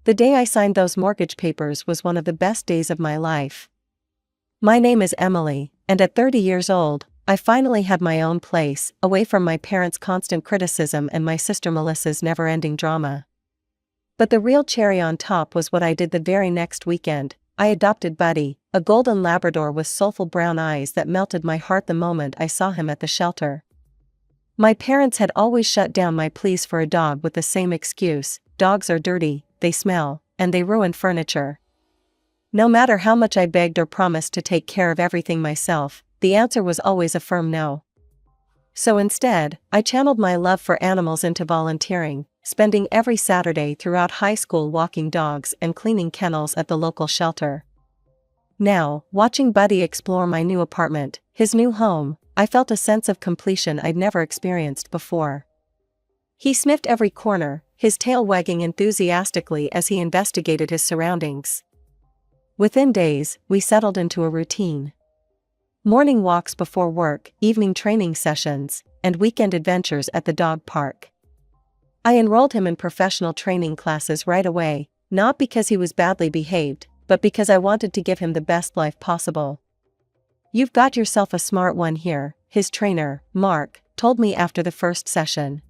The day I signed those mortgage papers was one of the best days of my life. My name is Emily, and at 30 years old, I finally had my own place, away from my parents' constant criticism and my sister Melissa's never-ending drama. But the real cherry on top was what I did the very next weekend. I adopted Buddy, a golden Labrador with soulful brown eyes that melted my heart the moment I saw him at the shelter. My parents had always shut down my pleas for a dog with the same excuse: dogs are dirty, they smell, and they ruin furniture. No matter how much I begged or promised to take care of everything myself, the answer was always a firm no. So instead, I channeled my love for animals into volunteering, spending every Saturday throughout high school walking dogs and cleaning kennels at the local shelter. Now, watching Buddy explore my new apartment, his new home, I felt a sense of completion I'd never experienced before. He sniffed every corner, his tail wagging enthusiastically as he investigated his surroundings. Within days, we settled into a routine. Morning walks before work, evening training sessions, and weekend adventures at the dog park. I enrolled him in professional training classes right away, not because he was badly behaved, but because I wanted to give him the best life possible. "You've got yourself a smart one here," his trainer, Mark, told me after the first session.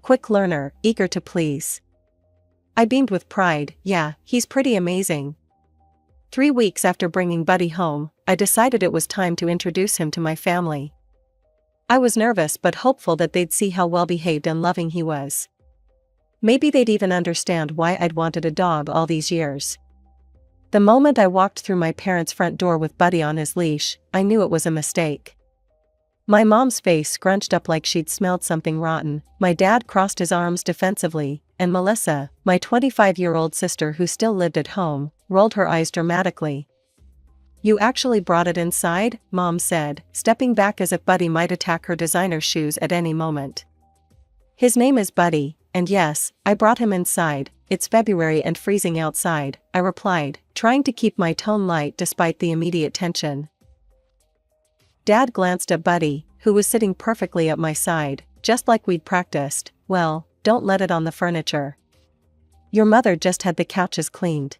"Quick learner, eager to please." I beamed with pride. Yeah, he's pretty amazing. 3 weeks after bringing Buddy home, I decided it was time to introduce him to my family. I was nervous but hopeful that they'd see how well-behaved and loving he was. Maybe they'd even understand why I'd wanted a dog all these years. The moment I walked through my parents' front door with Buddy on his leash, I knew it was a mistake. My mom's face scrunched up like she'd smelled something rotten, my dad crossed his arms defensively, and Melissa, my 25-year-old sister who still lived at home, rolled her eyes dramatically. "You actually brought it inside?" Mom said, stepping back as if Buddy might attack her designer shoes at any moment. "His name is Buddy, and yes, I brought him inside. It's February and freezing outside," I replied, trying to keep my tone light despite the immediate tension. Dad glanced at Buddy, who was sitting perfectly at my side, just like we'd practiced. "Well, don't let it on the furniture. Your mother just had the couches cleaned."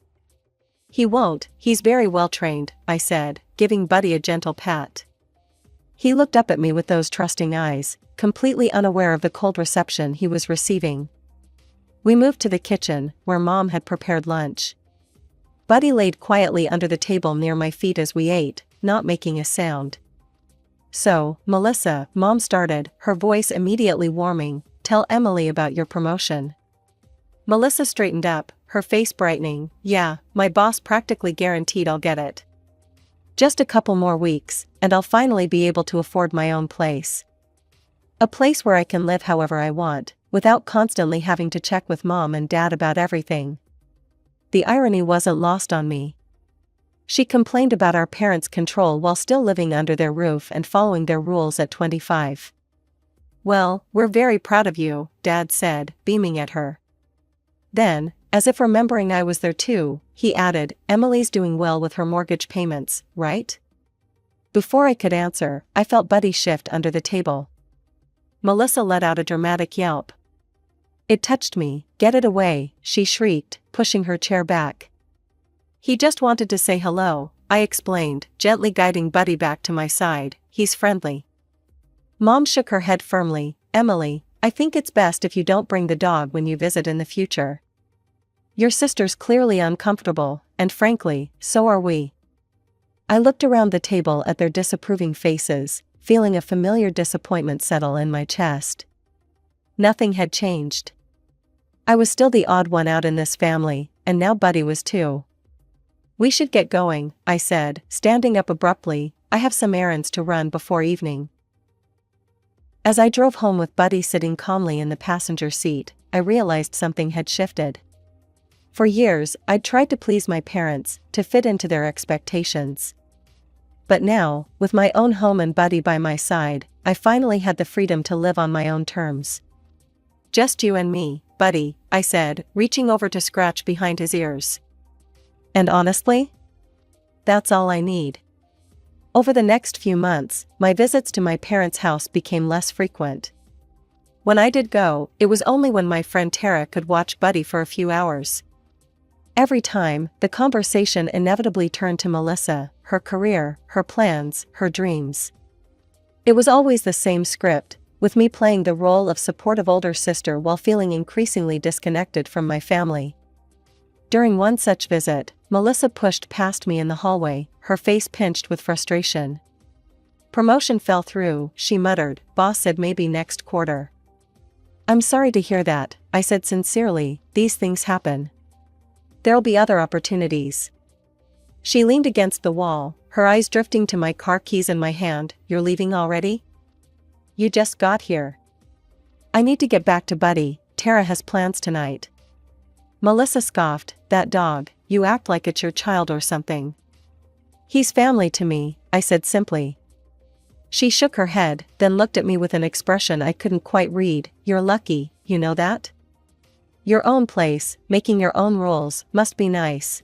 "He won't, he's very well trained," I said, giving Buddy a gentle pat. He looked up at me with those trusting eyes, completely unaware of the cold reception he was receiving. We moved to the kitchen, where Mom had prepared lunch. Buddy laid quietly under the table near my feet as we ate, not making a sound. "So, Melissa," Mom started, her voice immediately warming, "tell Emily about your promotion." Melissa straightened up, her face brightening. "Yeah, my boss practically guaranteed I'll get it. Just a couple more weeks, and I'll finally be able to afford my own place. A place where I can live however I want, without constantly having to check with Mom and Dad about everything." The irony wasn't lost on me. She complained about our parents' control while still living under their roof and following their rules at 25. "Well, we're very proud of you," Dad said, beaming at her. Then, as if remembering I was there too, he added, "Emily's doing well with her mortgage payments, right?" Before I could answer, I felt Buddy shift under the table. Melissa let out a dramatic yelp. "It touched me." "Get it away," she shrieked, pushing her chair back. "He just wanted to say hello," I explained, gently guiding Buddy back to my side. "He's friendly." Mom shook her head firmly. "Emily, I think it's best if you don't bring the dog when you visit in the future. Your sister's clearly uncomfortable, and frankly, so are we." I looked around the table at their disapproving faces, feeling a familiar disappointment settle in my chest. Nothing had changed. I was still the odd one out in this family, and now Buddy was too. "We should get going," I said, standing up abruptly. "I have some errands to run before evening." As I drove home with Buddy sitting calmly in the passenger seat, I realized something had shifted. For years, I'd tried to please my parents, to fit into their expectations. But now, with my own home and Buddy by my side, I finally had the freedom to live on my own terms. "Just you and me, Buddy," I said, reaching over to scratch behind his ears. "And honestly, that's all I need." Over the next few months, my visits to my parents' house became less frequent. When I did go, it was only when my friend Tara could watch Buddy for a few hours. Every time, the conversation inevitably turned to Melissa, her career, her plans, her dreams. It was always the same script, with me playing the role of supportive older sister while feeling increasingly disconnected from my family. During one such visit, Melissa pushed past me in the hallway, her face pinched with frustration. "Promotion fell through," she muttered. "Boss said maybe next quarter." "I'm sorry to hear that," I said sincerely. "These things happen. There'll be other opportunities." She leaned against the wall, her eyes drifting to my car keys in my hand. "You're leaving already? You just got here." "I need to get back to Buddy. Tara has plans tonight." Melissa scoffed. "That dog, you act like it's your child or something." "He's family to me," I said simply. She shook her head, then looked at me with an expression I couldn't quite read. "You're lucky, you know that? Your own place, making your own rules, must be nice."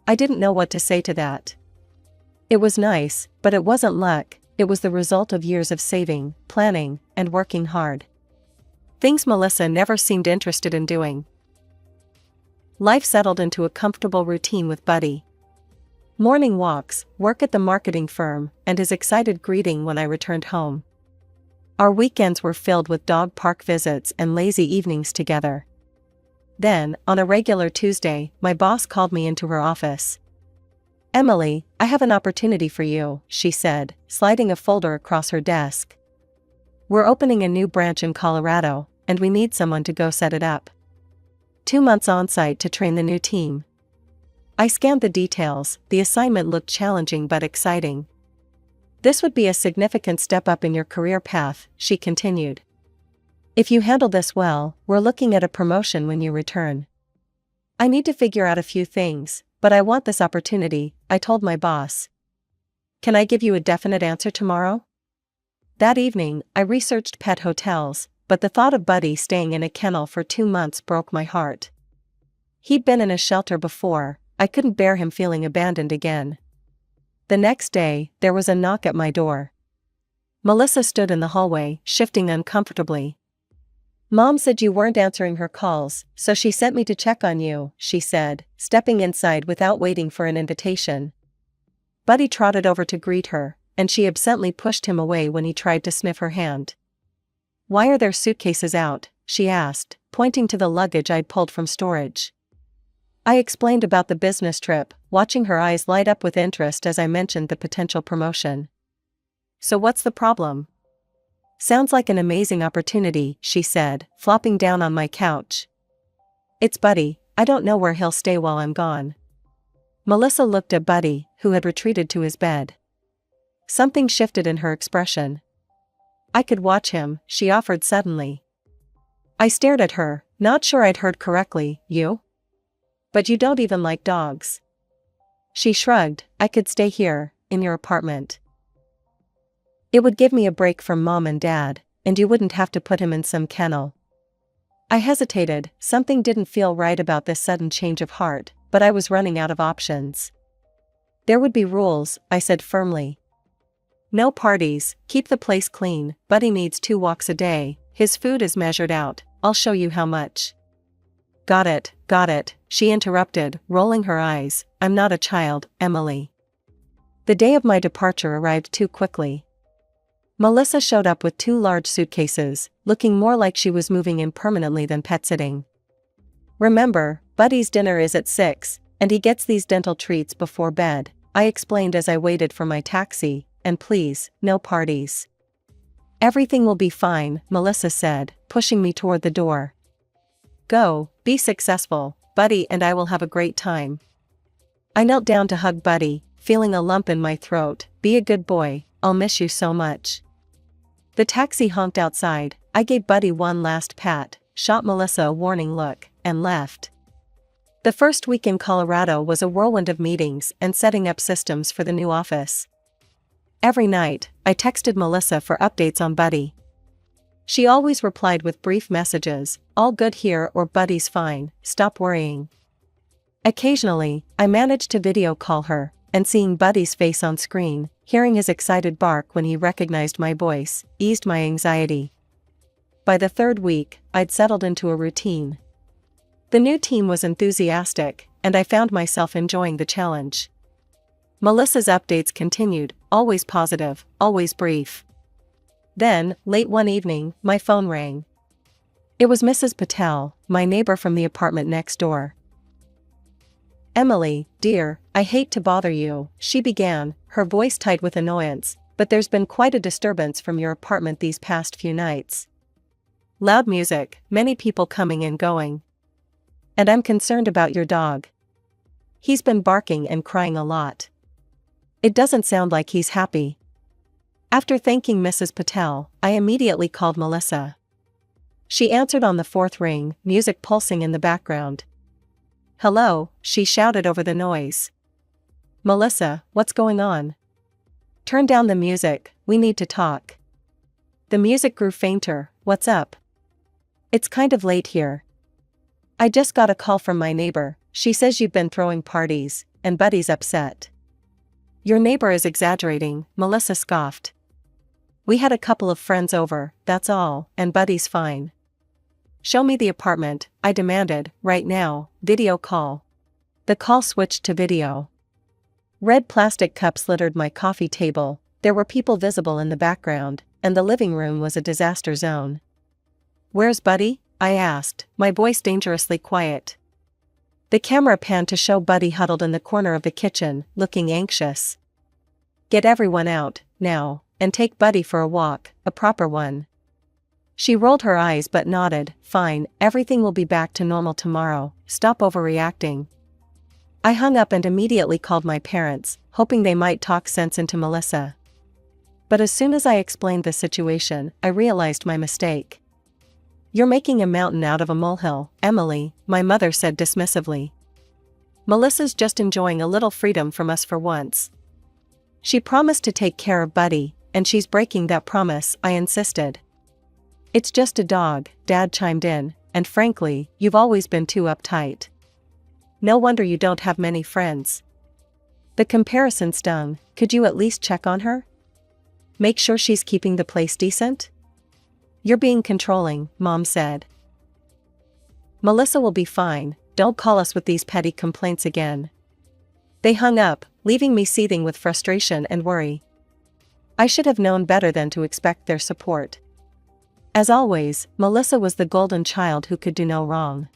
I didn't know what to say to that. It was nice, but it wasn't luck. It was the result of years of saving, planning, and working hard. Things Melissa never seemed interested in doing. Life settled into a comfortable routine with Buddy. Morning walks, work at the marketing firm, and his excited greeting when I returned home. Our weekends were filled with dog park visits and lazy evenings together. Then, on a regular Tuesday, my boss called me into her office. "Emily, I have an opportunity for you," she said, sliding a folder across her desk. "We're opening a new branch in Colorado, and we need someone to go set it up. 2 months on-site to train the new team." I scanned the details. The assignment looked challenging but exciting. "This would be a significant step up in your career path," she continued. "If you handle this well, we're looking at a promotion when you return. I need to figure out a few things, but I want this opportunity," I told my boss. "Can I give you a definite answer tomorrow?" That evening, I researched pet hotels, but the thought of Buddy staying in a kennel for 2 months broke my heart. He'd been in a shelter before. I couldn't bear him feeling abandoned again. The next day, there was a knock at my door. Melissa stood in the hallway, shifting uncomfortably. "Mom said you weren't answering her calls, so she sent me to check on you," she said, stepping inside without waiting for an invitation. Buddy trotted over to greet her, and she absently pushed him away when he tried to sniff her hand. "Why are there suitcases out?" she asked, pointing to the luggage I'd pulled from storage. I explained about the business trip, watching her eyes light up with interest as I mentioned the potential promotion. "So what's the problem?" "Sounds like an amazing opportunity," she said, flopping down on my couch. "It's Buddy. I don't know where he'll stay while I'm gone." Melissa looked at Buddy, who had retreated to his bed. Something shifted in her expression. "I could watch him," she offered suddenly. I stared at her, not sure I'd heard correctly. "You? But you don't even like dogs." She shrugged. "I could stay here, in your apartment. It would give me a break from Mom and Dad, and you wouldn't have to put him in some kennel." I hesitated. Something didn't feel right about this sudden change of heart, but I was running out of options. "There would be rules," I said firmly. "No parties, keep the place clean, Buddy needs 2 walks a day, his food is measured out, I'll show you how much." Got it, she interrupted, rolling her eyes. "I'm not a child, Emily." The day of my departure arrived too quickly. Melissa showed up with 2 large suitcases, looking more like she was moving in permanently than pet-sitting. "Remember, Buddy's dinner is at 6, and he gets these dental treats before bed," I explained as I waited for my taxi, "and please, no parties." "Everything will be fine," Melissa said, pushing me toward the door. "Go, be successful, Buddy and I will have a great time." I knelt down to hug Buddy, feeling a lump in my throat. "Be a good boy, I'll miss you so much." The taxi honked outside. I gave Buddy one last pat, shot Melissa a warning look, and left. The first week in Colorado was a whirlwind of meetings and setting up systems for the new office. Every night, I texted Melissa for updates on Buddy. She always replied with brief messages, "All good here" or "Buddy's fine, stop worrying." Occasionally, I managed to video call her, and seeing Buddy's face on screen, hearing his excited bark when he recognized my voice, eased my anxiety. By the 3rd week, I'd settled into a routine. The new team was enthusiastic, and I found myself enjoying the challenge. Melissa's updates continued, always positive, always brief. Then, late one evening, my phone rang. It was Mrs. Patel, my neighbor from the apartment next door. "Emily, dear, I hate to bother you," she began, her voice tight with annoyance, "but there's been quite a disturbance from your apartment these past few nights. Loud music, many people coming and going. And I'm concerned about your dog. He's been barking and crying a lot. It doesn't sound like he's happy." After thanking Mrs. Patel, I immediately called Melissa. She answered on the fourth ring, music pulsing in the background. "Hello," she shouted over the noise. "Melissa, what's going on? Turn down the music, we need to talk." The music grew fainter. "What's up?" "It's kind of late here. I just got a call from my neighbor. She says you've been throwing parties, and Buddy's upset." "Your neighbor is exaggerating," Melissa scoffed. "We had a couple of friends over, that's all, and Buddy's fine." "Show me the apartment," I demanded, "right now, video call." The call switched to video. Red plastic cups littered my coffee table, there were people visible in the background, and the living room was a disaster zone. "Where's Buddy?" I asked, my voice dangerously quiet. The camera panned to show Buddy huddled in the corner of the kitchen, looking anxious. "Get everyone out, now, and take Buddy for a walk, a proper one." She rolled her eyes but nodded, "Fine, everything will be back to normal tomorrow, stop overreacting." I hung up and immediately called my parents, hoping they might talk sense into Melissa. But as soon as I explained the situation, I realized my mistake. "You're making a mountain out of a molehill, Emily," my mother said dismissively. "Melissa's just enjoying a little freedom from us for once. She promised to take care of Buddy, and she's breaking that promise," I insisted. "It's just a dog," Dad chimed in, "and frankly, you've always been too uptight. No wonder you don't have many friends." The comparison stung. "Could you at least check on her? Make sure she's keeping the place decent?" "You're being controlling," Mom said. "Melissa will be fine, don't call us with these petty complaints again." They hung up, leaving me seething with frustration and worry. I should have known better than to expect their support. As always, Melissa was the golden child who could do no wrong.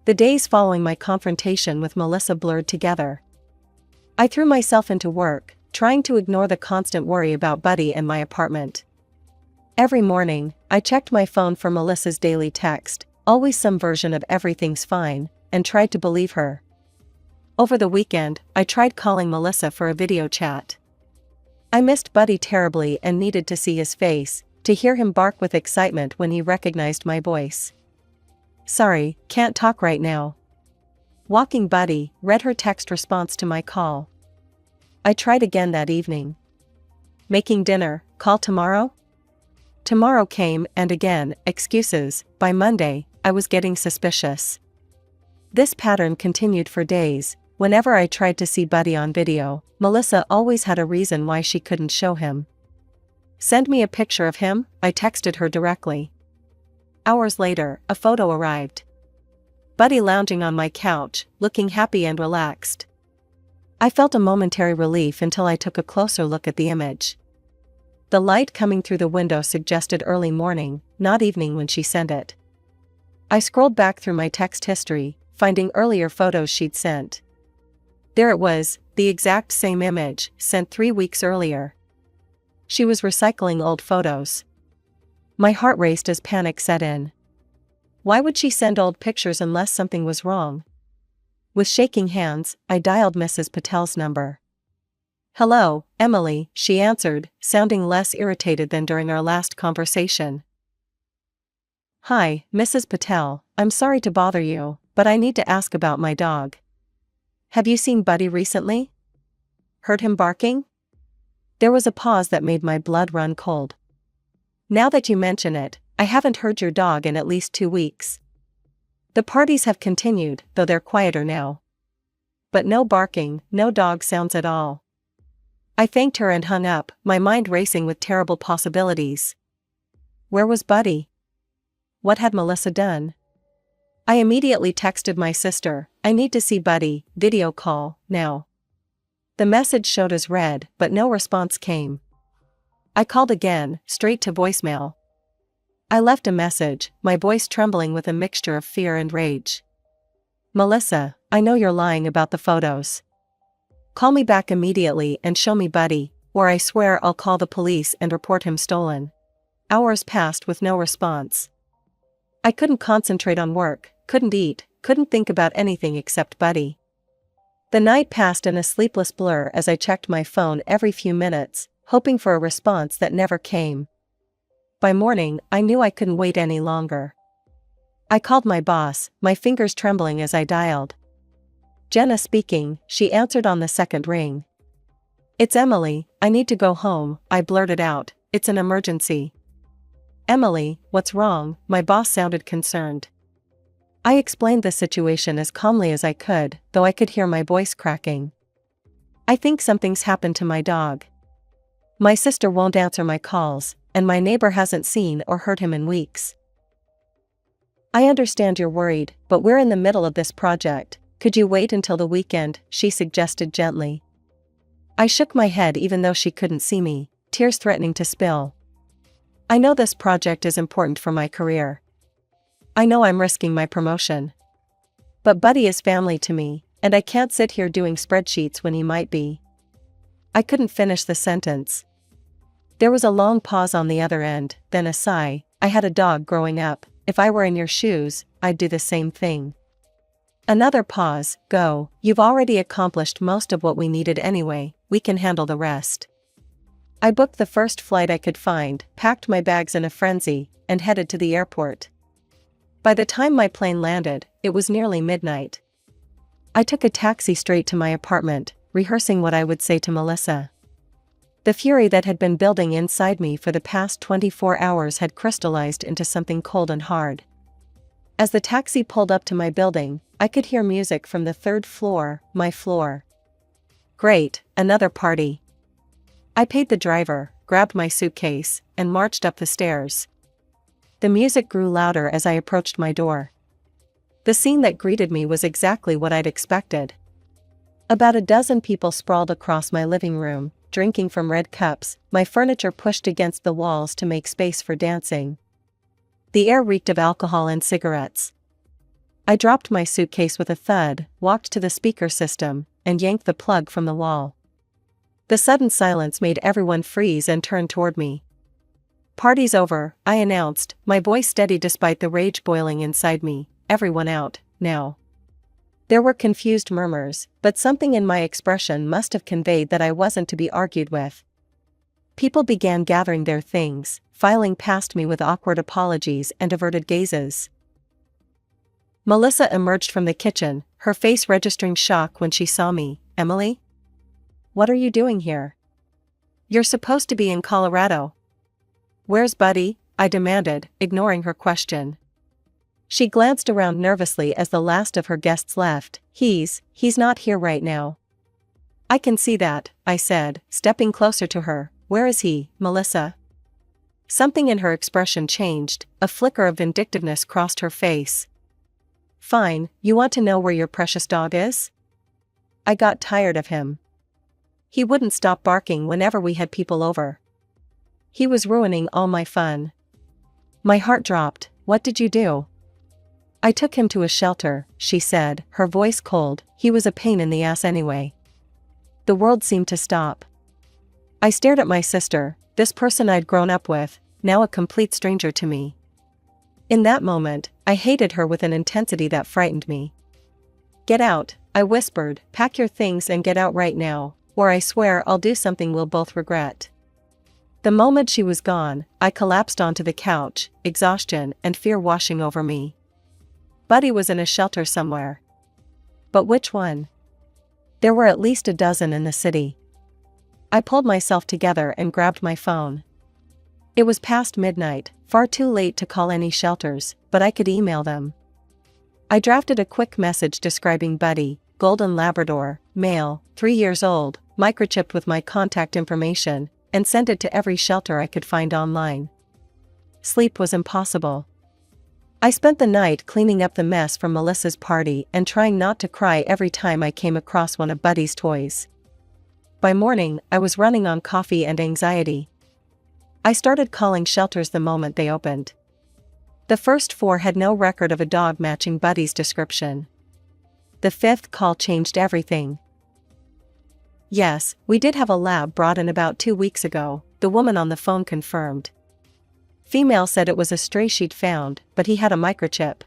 The days following my confrontation with Melissa blurred together. I threw myself into work, trying to ignore the constant worry about Buddy and my apartment. Every morning, I checked my phone for Melissa's daily text, always some version of "everything's fine," and tried to believe her. Over the weekend, I tried calling Melissa for a video chat. I missed Buddy terribly and needed to see his face, to hear him bark with excitement when he recognized my voice. "Sorry, can't talk right now." Walking Buddy read her text response to my call. I tried again that evening. "Making dinner, call tomorrow?" Tomorrow came, and again, excuses. By Monday, I was getting suspicious. This pattern continued for days. Whenever I tried to see Buddy on video, Melissa always had a reason why she couldn't show him. "Send me a picture of him," I texted her directly. Hours later, a photo arrived. Buddy lounging on my couch, looking happy and relaxed. I felt a momentary relief until I took a closer look at the image. The light coming through the window suggested early morning, not evening when she sent it. I scrolled back through my text history, finding earlier photos she'd sent. There it was, the exact same image, sent 3 weeks earlier. She was recycling old photos. My heart raced as panic set in. Why would she send old pictures unless something was wrong? With shaking hands, I dialed Mrs. Patel's number. "Hello, Emily," she answered, sounding less irritated than during our last conversation. "Hi, Mrs. Patel, I'm sorry to bother you, but I need to ask about my dog. Have you seen Buddy recently? Heard him barking?" There was a pause that made my blood run cold. "Now that you mention it, I haven't heard your dog in at least 2 weeks. The parties have continued, though they're quieter now. But no barking, no dog sounds at all." I thanked her and hung up, my mind racing with terrible possibilities. Where was Buddy? What had Melissa done? I immediately texted my sister, I need to see Buddy, video call, now. The message showed as read, but no response came. I called again, straight to voicemail. I left a message, my voice trembling with a mixture of fear and rage. Melissa, I know you're lying about the photos. Call me back immediately and show me Buddy, or I swear I'll call the police and report him stolen. Hours passed with no response. I couldn't concentrate on work, couldn't eat, couldn't think about anything except Buddy. The night passed in a sleepless blur as I checked my phone every few minutes, hoping for a response that never came. By morning, I knew I couldn't wait any longer. I called my boss, my fingers trembling as I dialed. Jenna speaking, she answered on the second ring. It's Emily, I need to go home, I blurted out, it's an emergency. Emily, what's wrong? My boss sounded concerned. I explained the situation as calmly as I could, though I could hear my voice cracking. I think something's happened to my dog. My sister won't answer my calls, and my neighbor hasn't seen or heard him in weeks. I understand you're worried, but we're in the middle of this project. Could you wait until the weekend? She suggested gently. I shook my head even though she couldn't see me, tears threatening to spill. I know this project is important for my career. I know I'm risking my promotion. But Buddy is family to me, and I can't sit here doing spreadsheets when he might be. I couldn't finish the sentence. There was a long pause on the other end, then a sigh. I had a dog growing up. If I were in your shoes, I'd do the same thing. Another pause. Go, you've already accomplished most of what we needed anyway, we can handle the rest. I booked the first flight I could find, packed my bags in a frenzy, and headed to the airport. By the time my plane landed, it was nearly midnight. I took a taxi straight to my apartment, rehearsing what I would say to Melissa. The fury that had been building inside me for the past 24 hours had crystallized into something cold and hard. As the taxi pulled up to my building, I could hear music from the third floor, my floor. Great, another party. I paid the driver, grabbed my suitcase, and marched up the stairs. The music grew louder as I approached my door. The scene that greeted me was exactly what I'd expected. About a dozen people sprawled across my living room, drinking from red cups, my furniture pushed against the walls to make space for dancing. The air reeked of alcohol and cigarettes. I dropped my suitcase with a thud, walked to the speaker system, and yanked the plug from the wall. The sudden silence made everyone freeze and turn toward me. Party's over, I announced, my voice steady despite the rage boiling inside me. Everyone out, now. There were confused murmurs, but something in my expression must have conveyed that I wasn't to be argued with. People began gathering their things, filing past me with awkward apologies and averted gazes. Melissa emerged from the kitchen, her face registering shock when she saw me. Emily? What are you doing here? You're supposed to be in Colorado. Where's Buddy? I demanded, ignoring her question. She glanced around nervously as the last of her guests left. He's not here right now. I can see that, I said, stepping closer to her. Where is he, Melissa? Something in her expression changed, a flicker of vindictiveness crossed her face. Fine, you want to know where your precious dog is? I got tired of him. He wouldn't stop barking whenever we had people over. He was ruining all my fun. My heart dropped. What did you do? I took him to a shelter, she said, her voice cold. He was a pain in the ass anyway. The world seemed to stop. I stared at my sister, this person I'd grown up with, now a complete stranger to me. In that moment, I hated her with an intensity that frightened me. Get out, I whispered, pack your things and get out right now, or I swear I'll do something we'll both regret. The moment she was gone, I collapsed onto the couch, exhaustion and fear washing over me. Buddy was in a shelter somewhere. But which one? There were at least a dozen in the city. I pulled myself together and grabbed my phone. It was past midnight, far too late to call any shelters, but I could email them. I drafted a quick message describing Buddy, Golden Labrador, male, 3 years old, microchipped with my contact information, and sent it to every shelter I could find online. Sleep was impossible. I spent the night cleaning up the mess from Melissa's party and trying not to cry every time I came across one of Buddy's toys. By morning, I was running on coffee and anxiety. I started calling shelters the moment they opened. The first 4 had no record of a dog matching Buddy's description. The 5th call changed everything. "Yes, we did have a lab brought in about 2 weeks ago," the woman on the phone confirmed. Female said it was a stray she'd found, but he had a microchip.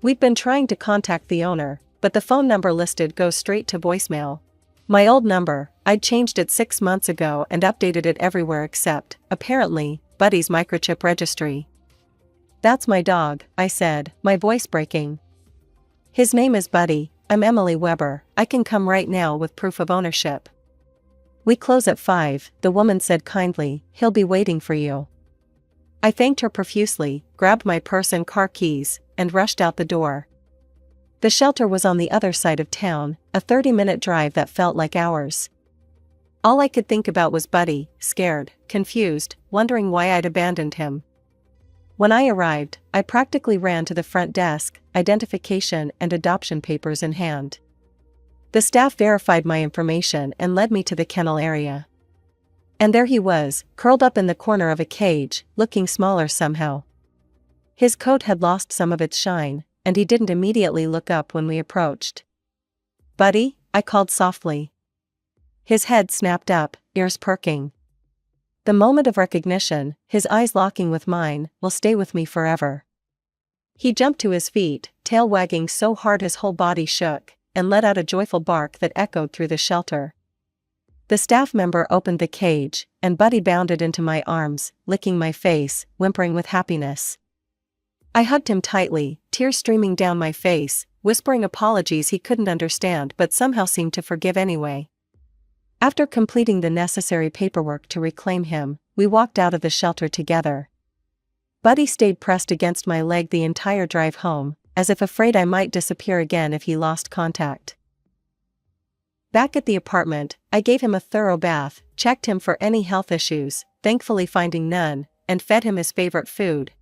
"We'd been trying to contact the owner, but the phone number listed goes straight to voicemail. My old number, I'd changed it 6 months ago and updated it everywhere except, apparently, Buddy's microchip registry." "That's my dog," I said, my voice breaking. "His name is Buddy. I'm Emily Weber. I can come right now with proof of ownership." "We close at 5, the woman said kindly. "He'll be waiting for you." I thanked her profusely, grabbed my purse and car keys, and rushed out the door. The shelter was on the other side of town, a 30-minute drive that felt like hours. All I could think about was Buddy, scared, confused, wondering why I'd abandoned him. When I arrived, I practically ran to the front desk, identification and adoption papers in hand. The staff verified my information and led me to the kennel area. And there he was, curled up in the corner of a cage, looking smaller somehow. His coat had lost some of its shine, and he didn't immediately look up when we approached. "Buddy?" I called softly. His head snapped up, ears perking. The moment of recognition, his eyes locking with mine, will stay with me forever. He jumped to his feet, tail wagging so hard his whole body shook, and let out a joyful bark that echoed through the shelter. The staff member opened the cage, and Buddy bounded into my arms, licking my face, whimpering with happiness. I hugged him tightly, tears streaming down my face, whispering apologies he couldn't understand but somehow seemed to forgive anyway. After completing the necessary paperwork to reclaim him, we walked out of the shelter together. Buddy stayed pressed against my leg the entire drive home, as if afraid I might disappear again if he lost contact. Back at the apartment, I gave him a thorough bath, checked him for any health issues, thankfully finding none, and fed him his favorite food.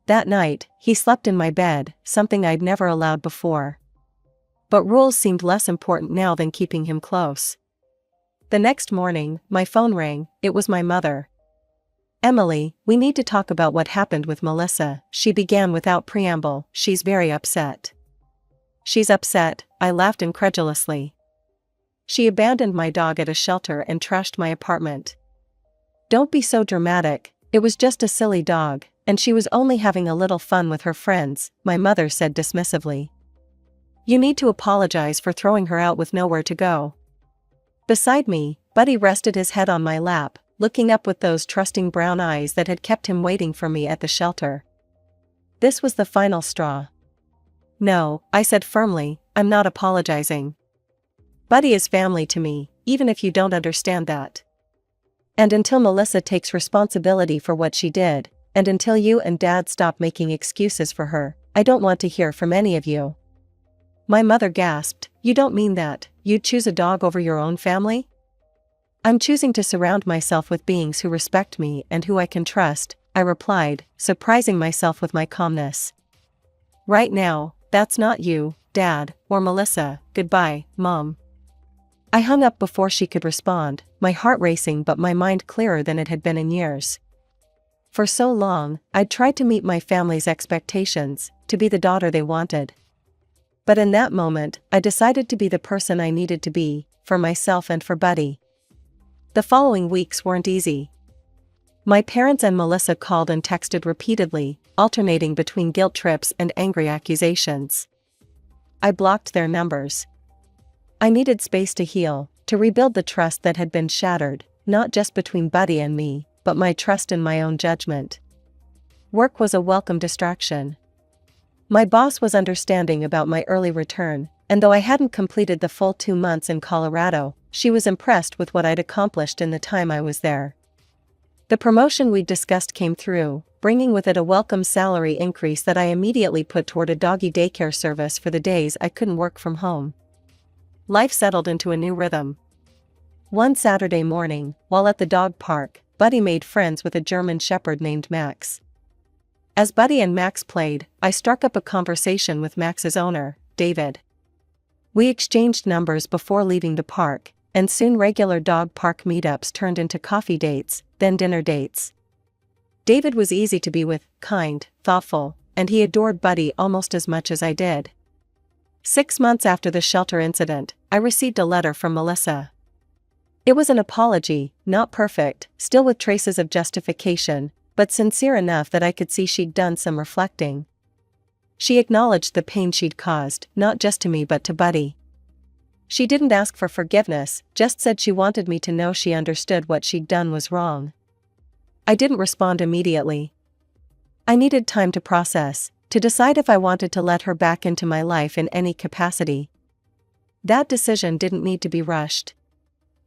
That night, he slept in my bed, something I'd never allowed before. But rules seemed less important now than keeping him close. The next morning, my phone rang. It was my mother. "Emily, we need to talk about what happened with Melissa," she began without preamble. "She's very upset." "She's upset?" I laughed incredulously. "She abandoned my dog at a shelter and trashed my apartment." "Don't be so dramatic, it was just a silly dog, and she was only having a little fun with her friends," my mother said dismissively. "You need to apologize for throwing her out with nowhere to go." Beside me, Buddy rested his head on my lap, looking up with those trusting brown eyes that had kept him waiting for me at the shelter. This was the final straw. "No," I said firmly, "I'm not apologizing. Buddy is family to me, even if you don't understand that. And until Melissa takes responsibility for what she did, and until you and Dad stop making excuses for her, I don't want to hear from any of you." My mother gasped. "You don't mean that, you'd choose a dog over your own family?" "I'm choosing to surround myself with beings who respect me and who I can trust," I replied, surprising myself with my calmness. "Right now, that's not you, Dad, or Melissa. Goodbye, Mom." I hung up before she could respond, my heart racing but my mind clearer than it had been in years. For so long, I'd tried to meet my family's expectations, to be the daughter they wanted. But in that moment, I decided to be the person I needed to be, for myself and for Buddy. The following weeks weren't easy. My parents and Melissa called and texted repeatedly, alternating between guilt trips and angry accusations. I blocked their numbers. I needed space to heal, to rebuild the trust that had been shattered, not just between Buddy and me, but my trust in my own judgment. Work was a welcome distraction. My boss was understanding about my early return, and though I hadn't completed the full 2 months in Colorado, she was impressed with what I'd accomplished in the time I was there. The promotion we'd discussed came through, bringing with it a welcome salary increase that I immediately put toward a doggy daycare service for the days I couldn't work from home. Life settled into a new rhythm. One Saturday morning, while at the dog park, Buddy made friends with a German Shepherd named Max. As Buddy and Max played, I struck up a conversation with Max's owner, David. We exchanged numbers before leaving the park, and soon regular dog park meetups turned into coffee dates, then dinner dates. David was easy to be with, kind, thoughtful, and he adored Buddy almost as much as I did. 6 months after the shelter incident, I received a letter from Melissa. It was an apology, not perfect, still with traces of justification, but sincere enough that I could see she'd done some reflecting. She acknowledged the pain she'd caused, not just to me but to Buddy. She didn't ask for forgiveness, just said she wanted me to know she understood what she'd done was wrong. I didn't respond immediately. I needed time to process, to decide if I wanted to let her back into my life in any capacity. That decision didn't need to be rushed.